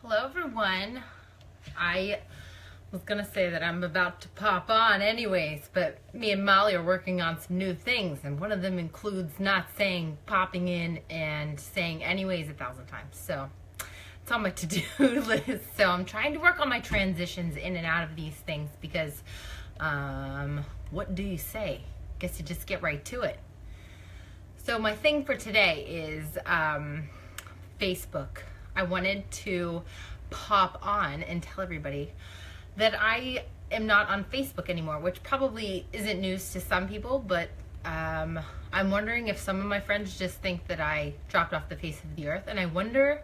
Hello everyone. I was gonna say that I'm about to pop on anyways, but me and Molly are working on some new things, and one of them includes not saying popping in and saying anyways 1,000 times. So it's on my to-do list. So I'm trying to work on my transitions in and out of these things because what do you say? Guess you just get right to it. So my thing for today is Facebook. I wanted to pop on and tell everybody that I am not on Facebook anymore, which probably isn't news to some people, but I'm wondering if some of my friends just think that I dropped off the face of the earth, and I wonder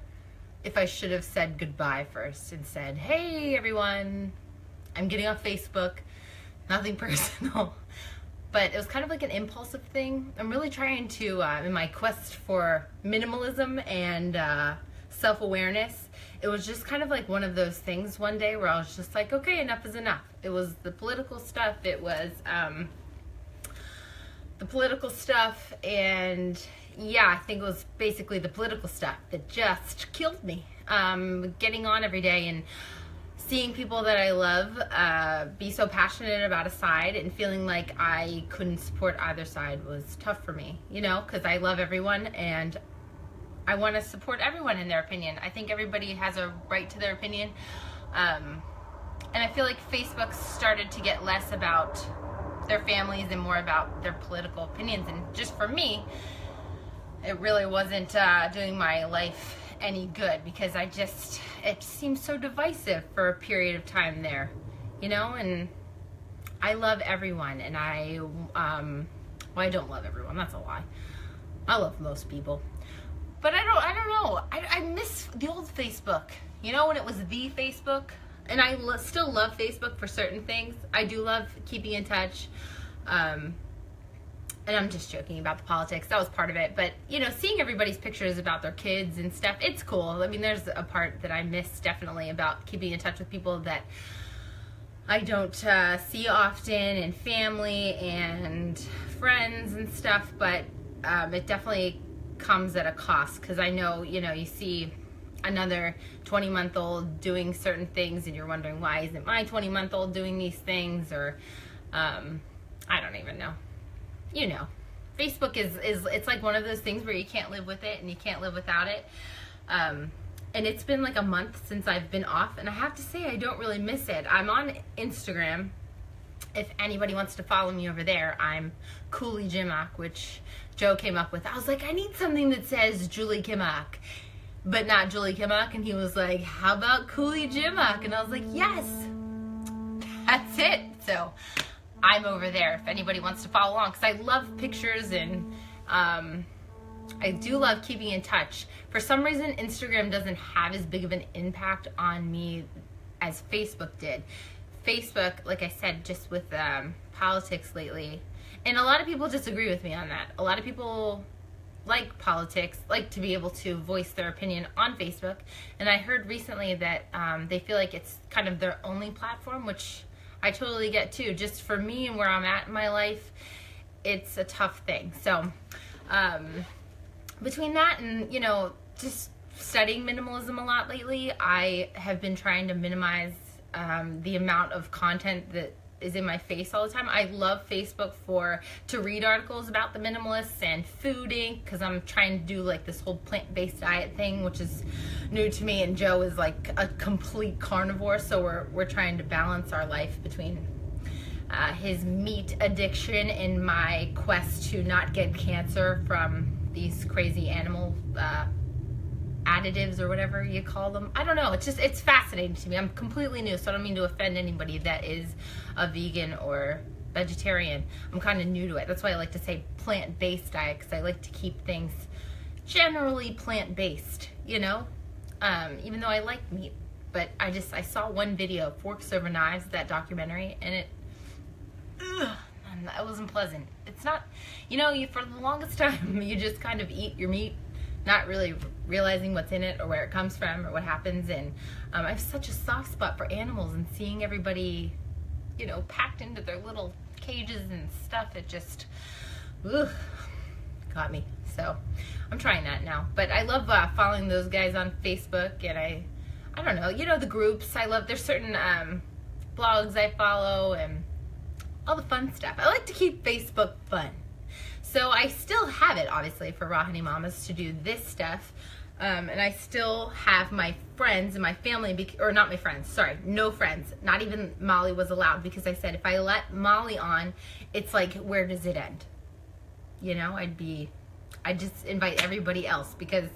if I should have said goodbye first and said, hey everyone, I'm getting off Facebook, nothing personal. But it was kind of like an impulsive thing. I'm really trying to, in my quest for minimalism and self-awareness, it was just kind of like one of those things one day where I was just like, okay, enough is enough. It was the political stuff, and yeah, I think it was basically the political stuff that just killed me. Getting on every day and seeing people that I love be so passionate about a side and feeling like I couldn't support either side was tough for me, you know, because I love everyone and I want to support everyone in their opinion. I think everybody has a right to their opinion. And I feel like Facebook started to get less about their families and more about their political opinions. And just for me, it really wasn't doing my life any good because it seems so divisive for a period of time there, you know. And I love everyone, and I don't love everyone, that's a lie. I love most people, but I don't know, I miss the old Facebook, you know, when it was the Facebook. And I still love Facebook for certain things. I do love keeping in touch, and I'm just joking about the politics. That was part of it. But, you know, seeing everybody's pictures about their kids and stuff, it's cool. I mean, there's a part that I miss definitely about keeping in touch with people that I don't see often, and family and friends and stuff. But it definitely comes at a cost, because I know, you know, you see another 20-month-old doing certain things and you're wondering, why isn't my 20-month-old doing these things? Or I don't even know. You know, Facebook is it's like one of those things where you can't live with it and you can't live without it. And it's been like a month since I've been off, and I have to say I don't really miss it. I'm on Instagram. If anybody wants to follow me over there, I'm Cooley Jimmock, which Joe came up with. I was like, I need something that says Julie Kimmock, but not Julie Kimmock. And he was like, how about Cooley Jimmock? And I was like, yes, that's it. So I'm over there if anybody wants to follow along, because I love pictures, and I do love keeping in touch. For some reason, Instagram doesn't have as big of an impact on me as Facebook did. Facebook, like I said, just with politics lately, and a lot of people disagree with me on that. A lot of people like politics, like to be able to voice their opinion on Facebook, and I heard recently that they feel like it's kind of their only platform, which I totally get too. Just for me and where I'm at in my life, it's a tough thing. So between that and, you know, just studying minimalism a lot lately, I have been trying to minimize the amount of content that is in my face all the time. I love Facebook to read articles about the minimalists and fooding, because I'm trying to do like this whole plant-based diet thing, which is new to me, and Joe is like a complete carnivore, so we're trying to balance our life between his meat addiction and my quest to not get cancer from these crazy animal additives or whatever you call them. I don't know, it's fascinating to me. I'm completely new, so I don't mean to offend anybody that is a vegan or vegetarian. I'm kind of new to it. That's why I like to say plant-based diet, because I like to keep things generally plant-based, you know, even though I like meat. But I saw one video, Forks Over Knives, that documentary, and it wasn't pleasant. It's not, you know, for the longest time you just kind of eat your meat, not really realizing what's in it or where it comes from or what happens. And I have such a soft spot for animals, and seeing everybody, you know, packed into their little cages and stuff, it just got me. So I'm trying that now. But I love following those guys on Facebook, and I don't know, you know, the groups I love. There's certain blogs I follow and all the fun stuff. I like to keep Facebook fun. So I still have it, obviously, for Raw Honey Mamas to do this stuff. And I still have my friends and my family, or not my friends, sorry, no friends. Not even Molly was allowed, because I said if I let Molly on, it's like, where does it end? You know, I'd just invite everybody else, because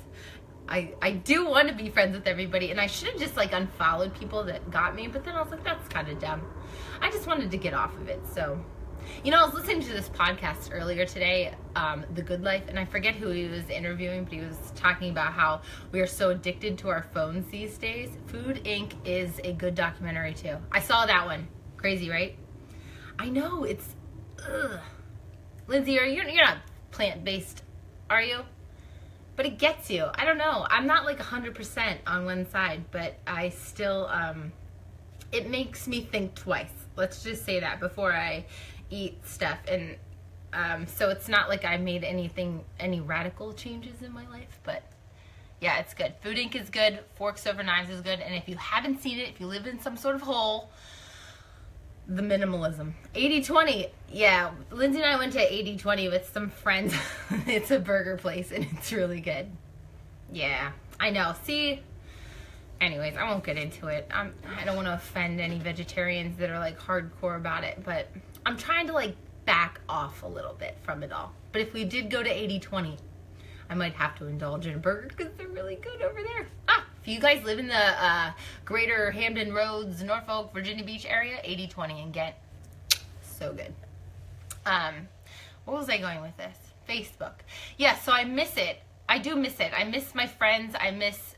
I do want to be friends with everybody, and I should have just like unfollowed people that got me, but then I was like, that's kind of dumb. I just wanted to get off of it. So, you know, I was listening to this podcast earlier today, The Good Life, and I forget who he was interviewing, but he was talking about how we are so addicted to our phones these days. Food Inc. is a good documentary too. I saw that one. Crazy, right? I know, it's, ugh. Lindsay, you're not plant-based, are you? But it gets you. I don't know. I'm not like 100% on one side, but I still, it makes me think twice. Let's just say that before I eat stuff. And so it's not like I made any radical changes in my life, but yeah, it's good. Food Inc. is good. Forks Over Knives is good. And if you haven't seen it, if you live in some sort of hole, the minimalism. 80-20. Yeah, Lindsay and I went to 80-20 with some friends. It's a burger place and it's really good. Yeah, I know. See? Anyways, I won't get into it. I don't want to offend any vegetarians that are like hardcore about it, but I'm trying to like back off a little bit from it all. But if we did go to 80-20, I might have to indulge in a burger because they're really good over there. If you guys live in the greater Hampton Roads, Norfolk, Virginia Beach area, 80-20 and get so good. What was I going with this? Facebook. Yeah, so I miss it. I do miss it. I miss my friends.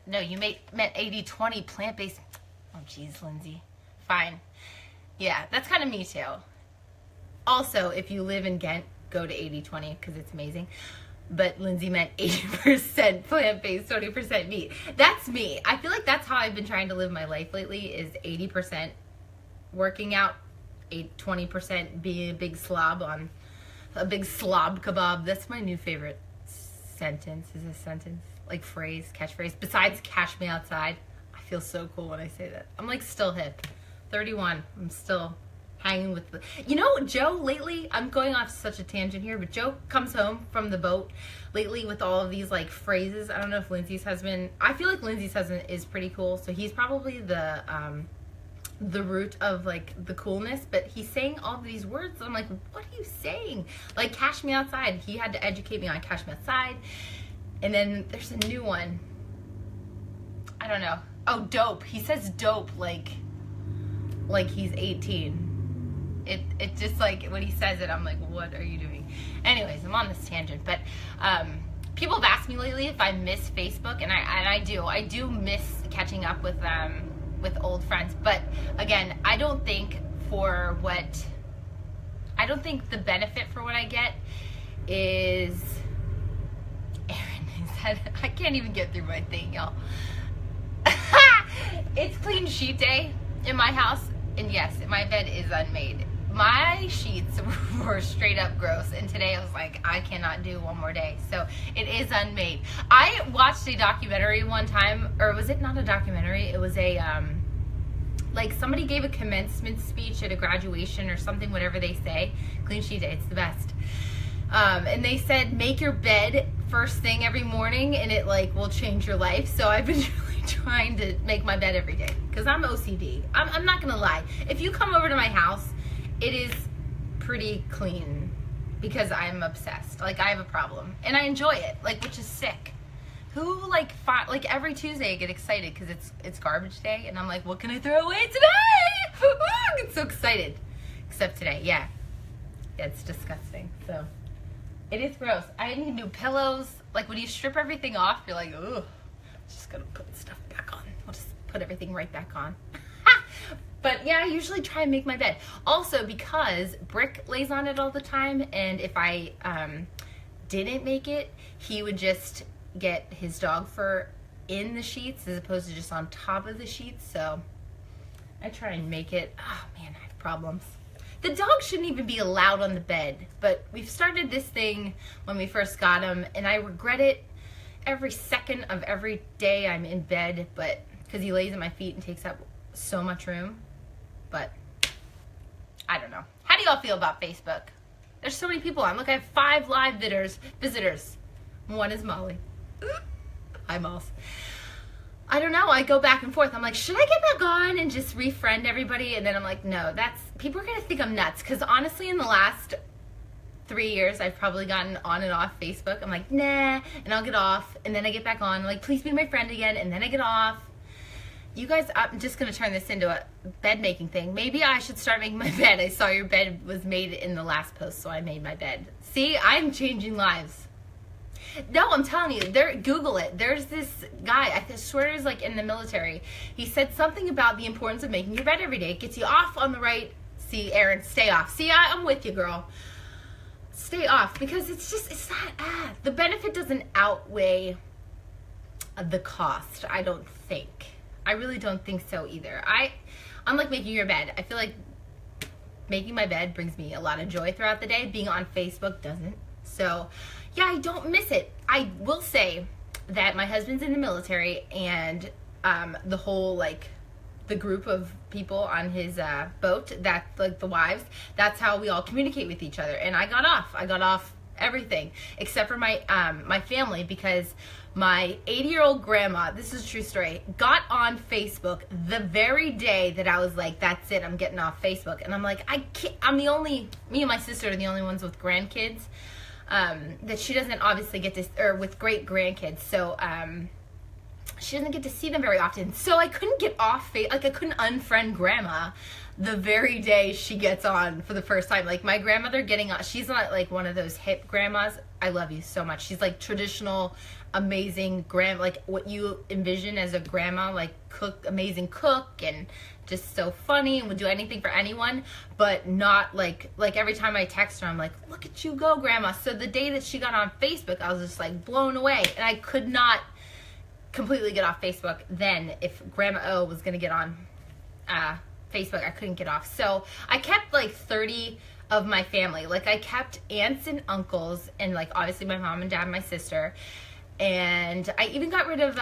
No, you meant 80-20 plant-based. Oh, geez, Lindsay. Fine. Yeah, that's kind of me too. Also, if you live in Ghent, go to 80-20 because it's amazing. But Lindsay meant 80% plant-based, 20% meat. That's me. I feel like that's how I've been trying to live my life lately, is 80% working out, 20% being a big slob on a big slob kebab. That's my new favorite sentence. Is a sentence? Like phrase, catchphrase. Besides cash me outside. I feel so cool when I say that. I'm like still hip. 31. I'm still hanging with the, you know, Joe lately, I'm going off such a tangent here, but Joe comes home from the boat lately with all of these like phrases. I don't know if Lindsay's husband, I feel like Lindsay's husband is pretty cool, so he's probably the root of like the coolness, but he's saying all of these words. I'm like, what are you saying? Like cash me outside. He had to educate me on cash me outside. And then there's a new one. I don't know. Oh, dope. He says dope like he's 18. It just like, when he says it, I'm like, what are you doing? Anyways, I'm on this tangent, but people have asked me lately if I miss Facebook, and I do miss catching up with old friends, but again, I don't think the benefit for what I get is, Aaron said, I can't even get through my thing, y'all. It's clean sheet day in my house, and yes, my bed is unmade. My sheets were straight up gross, and today I was like, I cannot do one more day. So it is unmade. I watched a documentary one time, or was it not a documentary? It was a, like somebody gave a commencement speech at a graduation or something, whatever they say. Clean sheet day, it's the best. And they said, make your bed first thing every morning, and it like will change your life. So I've been really trying to make my bed every day, because I'm OCD. I'm not gonna lie. If you come over to my house, it is pretty clean because I'm obsessed. Like, I have a problem and I enjoy it, like, which is sick. Who like every Tuesday I get excited because it's garbage day, and I'm like, what can I throw away today? I get so excited. Except today, yeah, it's disgusting. So it is gross. I need new pillows. Like, when you strip everything off, you're like, ugh, just gonna put stuff back on. I'll just put everything right back on. But yeah, I usually try and make my bed. Also, because Brick lays on it all the time, and if I didn't make it, he would just get his dog fur in the sheets as opposed to just on top of the sheets. So I try and make it. Oh man, I have problems. The dog shouldn't even be allowed on the bed, but we've started this thing when we first got him, and I regret it every second of every day I'm in bed, but because he lays at my feet and takes up so much room. But I don't know. How do y'all feel about Facebook? There's so many people on. Look, I have 5 live visitors. One is Molly. Hi, Moss. I don't know. I go back and forth. I'm like, should I get back on and just refriend everybody? And then I'm like, no, people are going to think I'm nuts. Because honestly, in the last 3 years, I've probably gotten on and off Facebook. I'm like, nah, and I'll get off. And then I get back on. I'm like, please be my friend again. And then I get off. You guys, I'm just going to turn this into a bed making thing. Maybe I should start making my bed. I saw your bed was made in the last post, so I made my bed. See, I'm changing lives. No, I'm telling you, Google it. There's this guy, I swear he's like in the military. He said something about the importance of making your bed every day. It gets you off on the right. See, Erin, stay off. See, I'm with you, girl. Stay off, because it's not, the benefit doesn't outweigh the cost, I don't think. I really don't think so either. Unlike making your bed, I feel like making my bed brings me a lot of joy throughout the day. Being on Facebook doesn't. So, yeah, I don't miss it. I will say that my husband's in the military, and the whole, like, the group of people on his boat, that, like, the wives, that's how we all communicate with each other. And I got off everything except for my my family, because my 80-year-old grandma, this is a true story, got on Facebook the very day that I was like, that's it, I'm getting off Facebook. And I'm like, I can't, me and my sister are the only ones with grandkids, that she doesn't obviously get to, or with great grandkids, so she doesn't get to see them very often. So I couldn't get off Facebook, like I couldn't unfriend grandma the very day she gets on for the first time. Like my grandmother getting on, she's not like one of those hip grandmas. I love you so much. She's like traditional, amazing like what you envision as a grandma, like amazing cook, and just so funny and would do anything for anyone, but not like every time I text her, I'm like, look at you go, grandma. So the day that she got on Facebook, I was just like blown away, and I could not completely get off Facebook then. If Grandma O was gonna get on Facebook, I couldn't get off. So I kept like 30 of my family. Like I kept aunts and uncles, and like obviously my mom and dad and my sister, and I even got rid of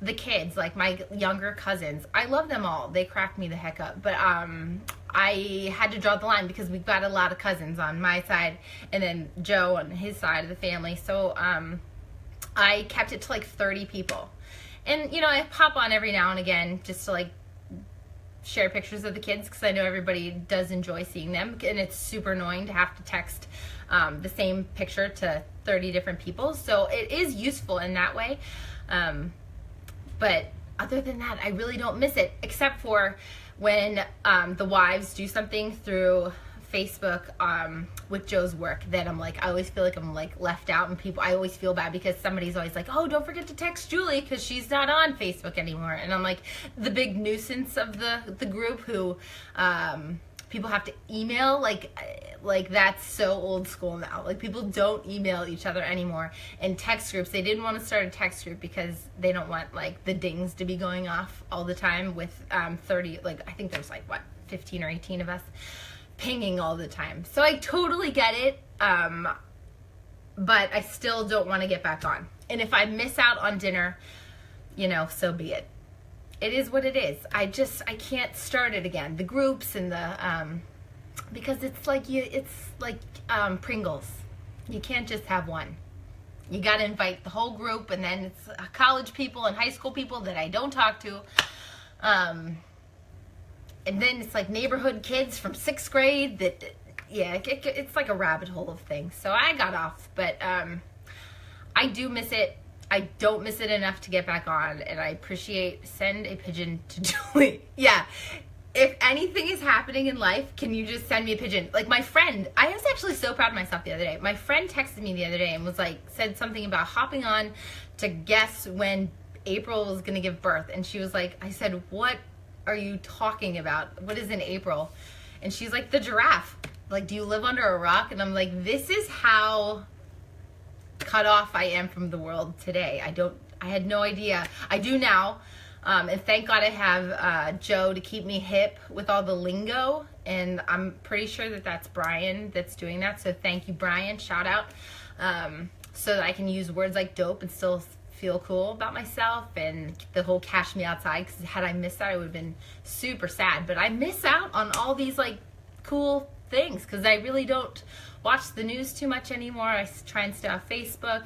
the kids, like my younger cousins. I love them all. They crack me the heck up. But I had to draw the line, because we've got a lot of cousins on my side, and then Joe on his side of the family. So I kept it to like 30 people. And, you know, I pop on every now and again just to like share pictures of the kids, because I know everybody does enjoy seeing them, and it's super annoying to have to text the same picture to 30 different people. So it is useful in that way. But other than that, I really don't miss it, except for when the wives do something through Facebook with Joe's work, that I'm like, I always feel like I'm like left out, and I always feel bad, because somebody's always like, oh, don't forget to text Julie because she's not on Facebook anymore. And I'm like the big nuisance of the group, who people have to email, like that's so old school now. Like people don't email each other anymore. And text groups, they didn't want to start a text group because they don't want like the dings to be going off all the time with 30, like I think there's like what, 15 or 18 of us pinging all the time. So I totally get it, but I still don't want to get back on. And if I miss out on dinner, you know, so be it. It is what it is. I can't start it again. The groups and the because it's like Pringles. You can't just have one. You got to invite the whole group, and then it's college people and high school people that I don't talk to. And then it's like neighborhood kids from 6th grade that, yeah, it's like a rabbit hole of things. So I got off, but I do miss it. I don't miss it enough to get back on, and I appreciate, send a pigeon to Julie. Yeah, if anything is happening in life, can you just send me a pigeon? Like my friend, I was actually so proud of myself the other day. My friend texted me the other day and was like, said something about hopping on to guess when April was going to give birth. And she was like, I said, what are you talking about? What is in April? And she's like, the giraffe. Like, do you live under a rock? And I'm like, this is how cut off I am from the world today. I had no idea. I do now. And thank God I have Joe to keep me hip with all the lingo. And I'm pretty sure that that's Brian that's doing that. So thank you, Brian. Shout out. So that I can use words like dope and still feel cool about myself, and the whole Cash Me Outside, because had I missed that, I would have been super sad. But I miss out on all these like cool things because I really don't watch the news too much anymore. I try and stay off Facebook.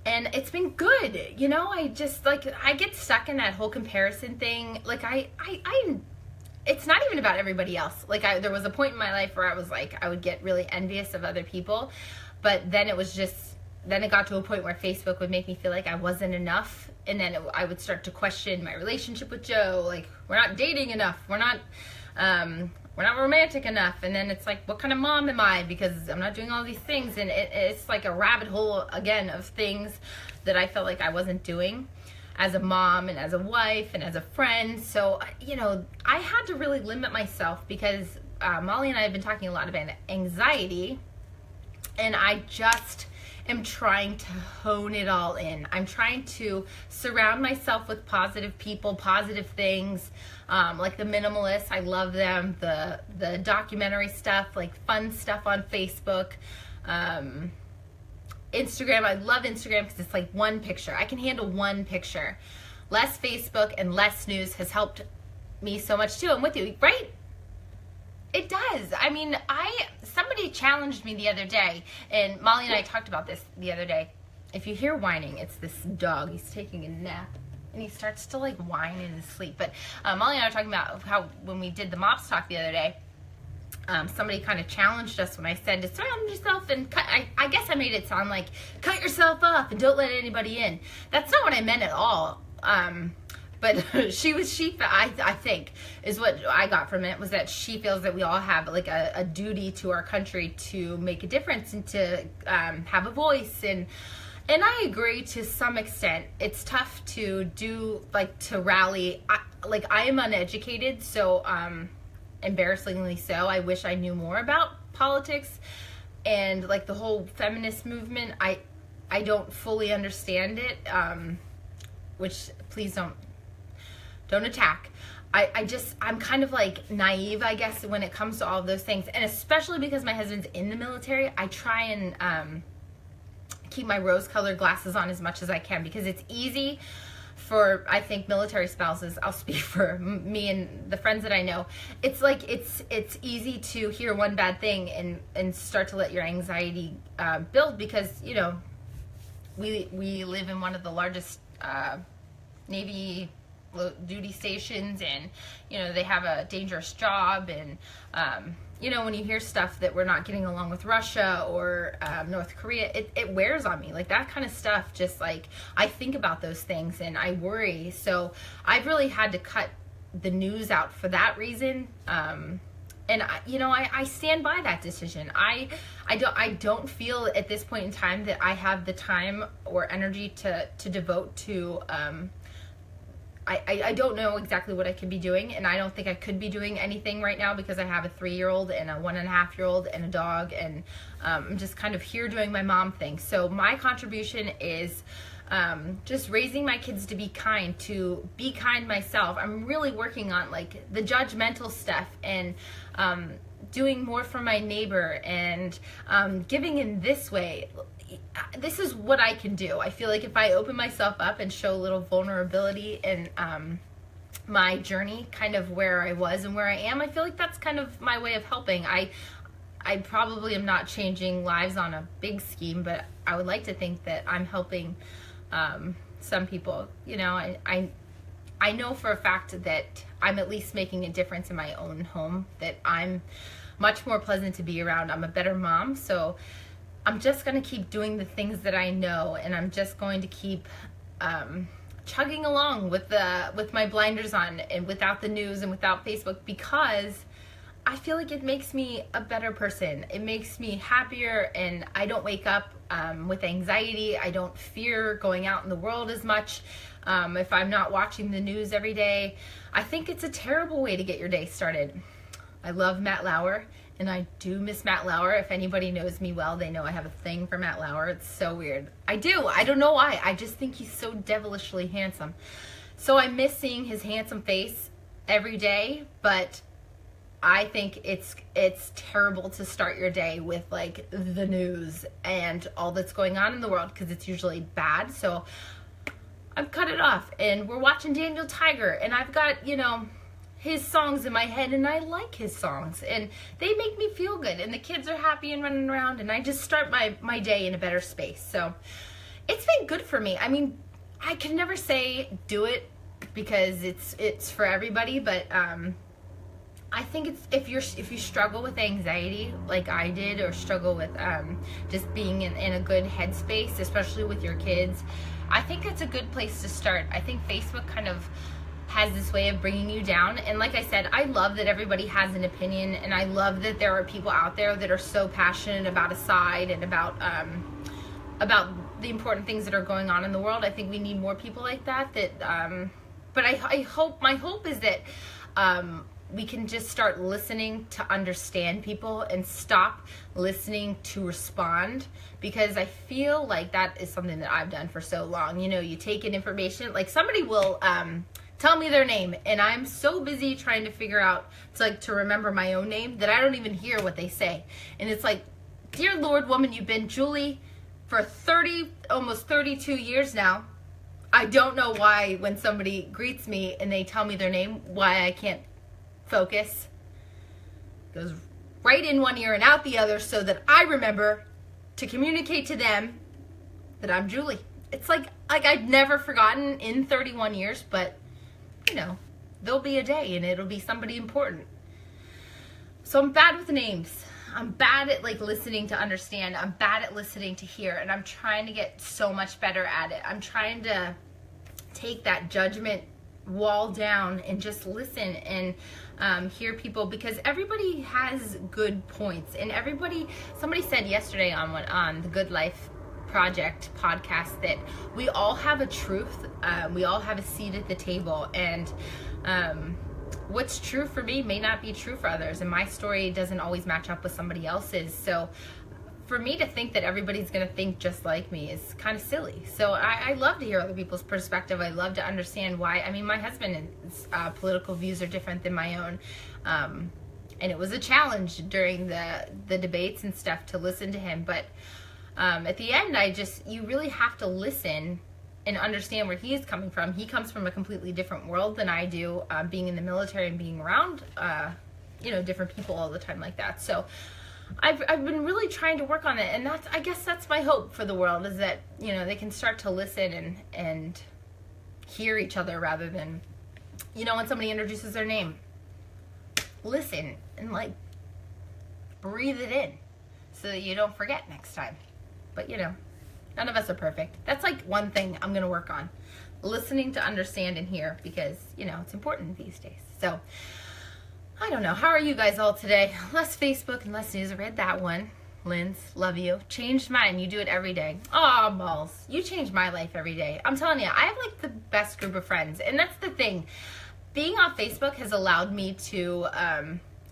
And it's been good, you know. I just like, I get stuck in that whole comparison thing. Like it's not even about everybody else. Like there was a point in my life where I was like, I would get really envious of other people, but then it was just, then it got to a point where Facebook would make me feel like I wasn't enough, and then I would start to question my relationship with Joe. Like, we're not dating enough, we're not romantic enough, and then it's like, what kind of mom am I, because I'm not doing all these things, and it's like a rabbit hole again of things that I felt like I wasn't doing as a mom and as a wife and as a friend. So, you know, I had to really limit myself because Molly and I have been talking a lot about anxiety, and I just am trying to hone it all in. I'm trying to surround myself with positive people, positive things, like the minimalists. I love them. The documentary stuff, like fun stuff on Facebook. Instagram, I love Instagram because it's like one picture. I can handle one picture. Less Facebook and less news has helped me so much too. I'm with you, right? It does. I mean, somebody challenged me the other day, and Molly and I talked about this the other day. If you hear whining, it's this dog. He's taking a nap, and he starts to like whine in his sleep. But Molly and I were talking about how when we did the Mops Talk the other day, somebody kind of challenged us when I said to surround yourself and cut. I guess I made it sound like cut yourself off and don't let anybody in. That's not what I meant at all. But I think is what I got from it, was that she feels that we all have like a duty to our country to make a difference and to have a voice, and I agree to some extent. It's tough to do, like, to rally. I am uneducated, so embarrassingly so. I wish I knew more about politics and like the whole feminist movement. I don't fully understand it, which please don't attack. I'm kind of like naive, I guess, when it comes to all of those things, and especially because my husband's in the military, I try and keep my rose-colored glasses on as much as I can, because it's easy for, I think, military spouses, I'll speak for me and the friends that I know, it's like it's easy to hear one bad thing and start to let your anxiety build, because, you know, we live in one of the largest Navy duty stations, and, you know, they have a dangerous job, and you know, when you hear stuff that we're not getting along with Russia or North Korea, it wears on me. Like, that kind of stuff, just like, I think about those things and I worry. So I've really had to cut the news out for that reason. And I stand by that decision. I don't feel at this point in time that I have the time or energy to devote to I don't know exactly what I could be doing, and I don't think I could be doing anything right now because I have a 3-year-old and a 1.5-year-old and a dog, and I'm just kind of here doing my mom thing. So my contribution is just raising my kids to be kind myself. I'm really working on like the judgmental stuff, and doing more for my neighbor, and giving in this way. This is what I can do. I feel like if I open myself up and show a little vulnerability in my journey, kind of where I was and where I am, I feel like that's kind of my way of helping. I probably am not changing lives on a big scheme, but I would like to think that I'm helping some people. You know, I know for a fact that I'm at least making a difference in my own home, that I'm much more pleasant to be around. I'm a better mom, so I'm just going to keep doing the things that I know, and I'm just going to keep chugging along with my blinders on, and without the news and without Facebook, because I feel like it makes me a better person. It makes me happier, and I don't wake up with anxiety. I don't fear going out in the world as much if I'm not watching the news every day. I think it's a terrible way to get your day started. I love Matt Lauer, and I do miss Matt Lauer. If anybody knows me well, they know I have a thing for Matt Lauer. It's so weird. I do. I don't know why. I just think he's so devilishly handsome. So I miss seeing his handsome face every day, but I think it's terrible to start your day with like the news and all that's going on in the world, because it's usually bad. So I've cut it off, and we're watching Daniel Tiger, and I've got, you know, his songs in my head, and I like his songs, and they make me feel good, and the kids are happy and running around, and I just start my day in a better space. So it's been good for me. I mean, I can never say do it, because it's for everybody, but I think it's, if you struggle with anxiety like I did, or struggle with just being in a good headspace, especially with your kids, I think it's a good place to start. I think Facebook kind of has this way of bringing you down, and like I said, I love that everybody has an opinion, and I love that there are people out there that are so passionate about a side and about the important things that are going on in the world. I think we need more people like that. But I hope, my hope is that we can just start listening to understand people and stop listening to respond, because I feel like that is something that I've done for so long. You know, you take in information, like somebody will tell me their name, and I'm so busy trying to figure out to remember my own name that I don't even hear what they say. And it's like, dear Lord, woman, you've been Julie for almost 32 years now. I don't know why when somebody greets me and they tell me their name, why I can't focus. It goes right in one ear and out the other, so that I remember to communicate to them that I'm Julie. It's like I've never forgotten in 31 years, but you know, there'll be a day and it'll be somebody important. So I'm bad with names. I'm bad at like listening to understand. I'm bad at listening to hear, and I'm trying to get so much better at it. I'm trying to take that judgment wall down and just listen and hear people, because everybody has good points, and somebody said yesterday on the Good Life Project podcast that we all have a truth, we all have a seat at the table, and what's true for me may not be true for others, and my story doesn't always match up with somebody else's. So for me to think that everybody's going to think just like me is kind of silly. So I love to hear other people's perspective. I love to understand why. I mean, my husband's political views are different than my own. And it was a challenge during the debates and stuff to listen to him. But at the end, you really have to listen and understand where he is coming from. He comes from a completely different world than I do, being in the military and being around, different people all the time like that. So I've been really trying to work on it, and I guess that's my hope for the world, is that, you know, they can start to listen and hear each other, rather than, you know, when somebody introduces their name, listen and like breathe it in so that you don't forget next time. But you know, none of us are perfect. That's like one thing I'm gonna work on, listening to understand and hear, because you know, it's important these days. So I don't know. How are you guys all today? Less Facebook and less news. I read that one. Linz, love you. Changed mine. You do it every day. Aw, balls. You change my life every day. I'm telling you, I have like the best group of friends. And that's the thing. Being on Facebook has allowed me to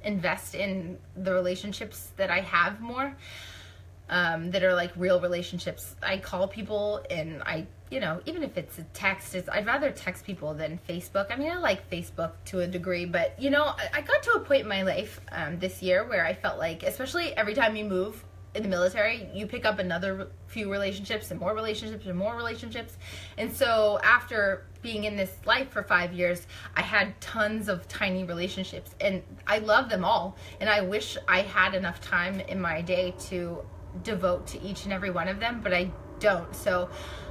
invest in the relationships that I have more, that are like real relationships. I call people, and even if it's a text, I'd rather text people than Facebook. I mean, I like Facebook to a degree, but you know, I got to a point in my life this year where I felt like, especially every time you move in the military, you pick up another few relationships and more relationships and more relationships. And so after being in this life for 5 years, I had tons of tiny relationships, and I love them all. And I wish I had enough time in my day to devote to each and every one of them, but I don't. So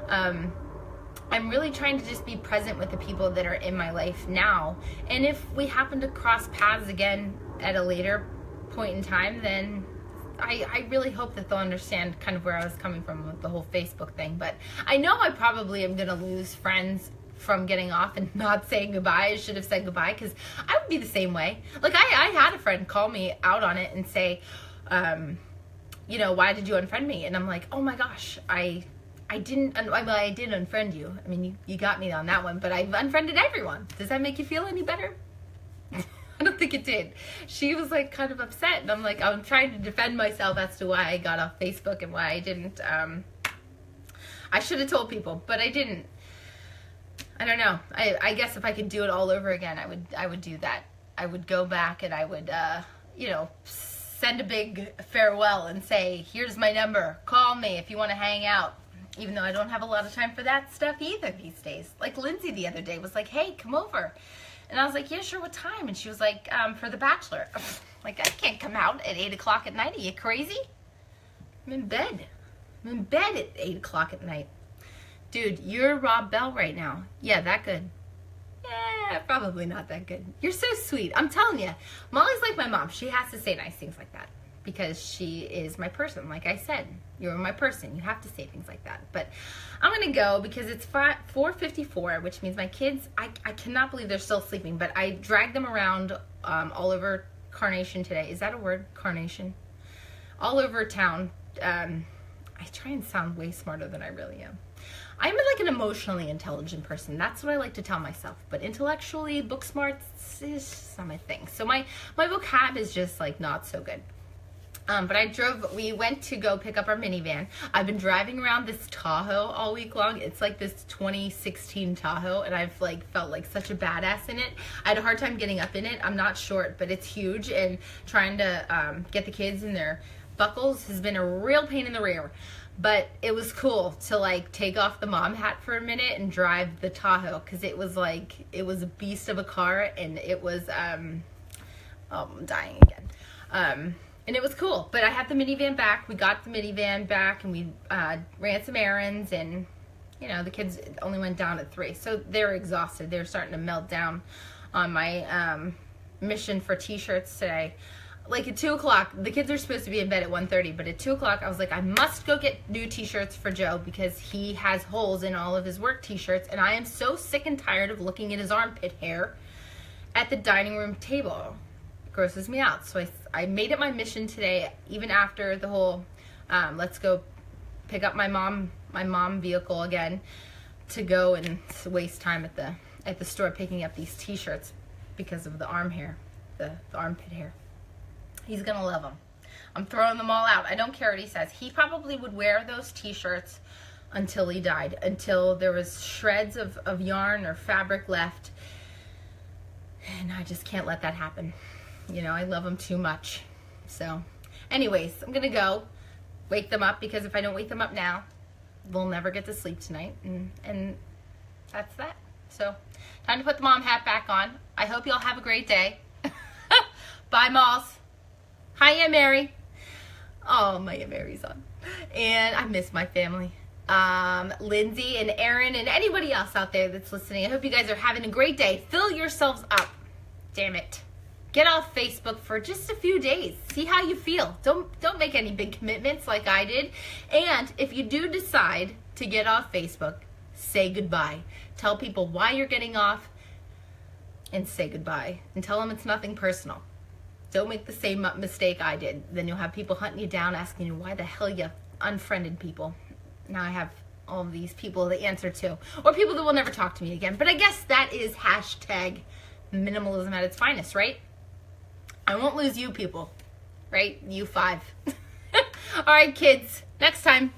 I'm really trying to just be present with the people that are in my life now, and if we happen to cross paths again at a later point in time, then I really hope that they'll understand kind of where I was coming from with the whole Facebook thing. But I know I probably am gonna lose friends from getting off and not saying goodbye. I should have said goodbye, because I would be the same way. Like I had a friend call me out on it and say, why did you unfriend me? And I'm like, oh my gosh, I did unfriend you. I mean, you got me on that one, but I've unfriended everyone. Does that make you feel any better? I don't think it did. She was like kind of upset, and I'm like, I'm trying to defend myself as to why I got off Facebook and why I didn't. I should have told people, but I didn't. I don't know. I guess if I could do it all over again, I would do that. I would go back and I would, you know, send a big farewell and say, here's my number, call me if you want to hang out. Even though I don't have a lot of time for that stuff either these days. Like Lindsay the other day was like, hey, come over. And I was like, yeah, sure, what time? And she was like, for The Bachelor. Like, I can't come out at 8 o'clock at night. Are you crazy? I'm in bed. I'm in bed at 8 o'clock at night. Dude, you're Rob Bell right now. Yeah, that good. Yeah, probably not that good. You're so sweet. I'm telling you. Molly's like my mom. She has to say nice things like that. Because she is my person. Like I said, you're my person. You have to say things like that. But I'm going to go because it's 4:54, which means my kids, I cannot believe they're still sleeping. But I dragged them around all over Carnation today. Is that a word? Carnation? All over town. I try and sound way smarter than I really am. I'm like an emotionally intelligent person. That's what I like to tell myself. But intellectually, book smarts is not my thing. So my vocab is just like not so good. But we went to go pick up our minivan. I've been driving around this Tahoe all week long. It's like this 2016 Tahoe, and I've like felt like such a badass in it. I had a hard time getting up in it. I'm not short, but it's huge, and trying to get the kids in their buckles has been a real pain in the rear. But it was cool to like take off the mom hat for a minute and drive the Tahoe, because it was a beast of a car, and it was, oh, I'm dying again. And it was cool, but I had the minivan back. We got the minivan back, and we ran some errands, and, you know, the kids only went down at 3. So they're exhausted. They're starting to melt down on my mission for t-shirts today. Like at 2 o'clock, the kids are supposed to be in bed at 1:30, but at 2 o'clock, I was like, I must go get new t-shirts for Joe because he has holes in all of his work t-shirts, and I am so sick and tired of looking at his armpit hair at the dining room table. Grosses me out. So I made it my mission today, even after the whole let's go pick up my mom vehicle again, to go and waste time at the store picking up these t-shirts because of the arm hair, the armpit hair. He's gonna love them. I'm throwing them all out. I don't care what he says. He probably would wear those t-shirts until he died, until there was shreds of yarn or fabric left, and I just can't let that happen. You know, I love them too much. So, anyways, I'm going to go wake them up, because if I don't wake them up now, we'll never get to sleep tonight. And that's that. So, time to put the mom hat back on. I hope y'all have a great day. Bye, Malls. Hi, Aunt Mary. Oh, my Aunt Mary's on. And I miss my family. Lindsay and Aaron and anybody else out there that's listening, I hope you guys are having a great day. Fill yourselves up. Damn it. Get off Facebook for just a few days. See how you feel. Don't make any big commitments like I did. And if you do decide to get off Facebook, say goodbye. Tell people why you're getting off and say goodbye. And tell them it's nothing personal. Don't make the same mistake I did. Then you'll have people hunting you down, asking you why the hell you unfriended people. Now I have all of these people to answer to. Or people that will never talk to me again. But I guess that is hashtag minimalism at its finest, right? I won't lose you people, right? You 5. All right, kids. Next time.